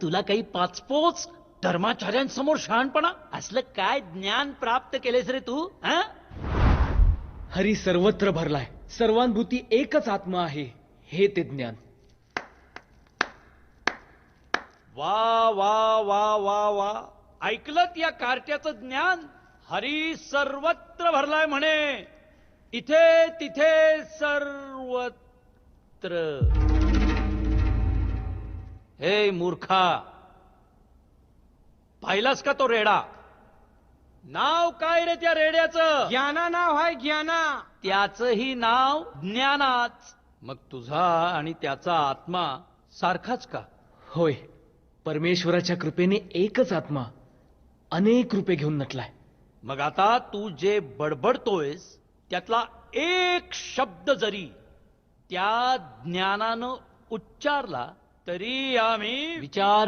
तुला काही पाचपोच धर्माचार्यांसमोर शहाणपणा असलं काय ज्ञान प्राप्त केलेस रे तू? हरी सर्वत्र भरलाय, सर्वांभूती एकच आत्मा आहे, हे ते ज्ञान. वा वा वा वा वा, ऐकलत या कार्ट्याचं ज्ञान? हरी सर्वत्र भरलाय म्हणे, इथे तिथे सर्वत्र. हे मूर्खा, पाहिलास का तो रेडा? नाव काय रे त्या रेड्याचं? ज्ञाना नाव आहे, ज्ञाना. त्याचंही नाव ज्ञानाच. मग तुझा आणि त्याचा आत्मा सारखाच का? होय, परमेश्वराच्या कृपेने एकच आत्मा अनेक रूपे घेऊन नटलाय. मग आता तू जे बडबडतोयस त्यातला एक शब्द जरी त्या ज्ञानानं उच्चारला तरी आम्ही विचार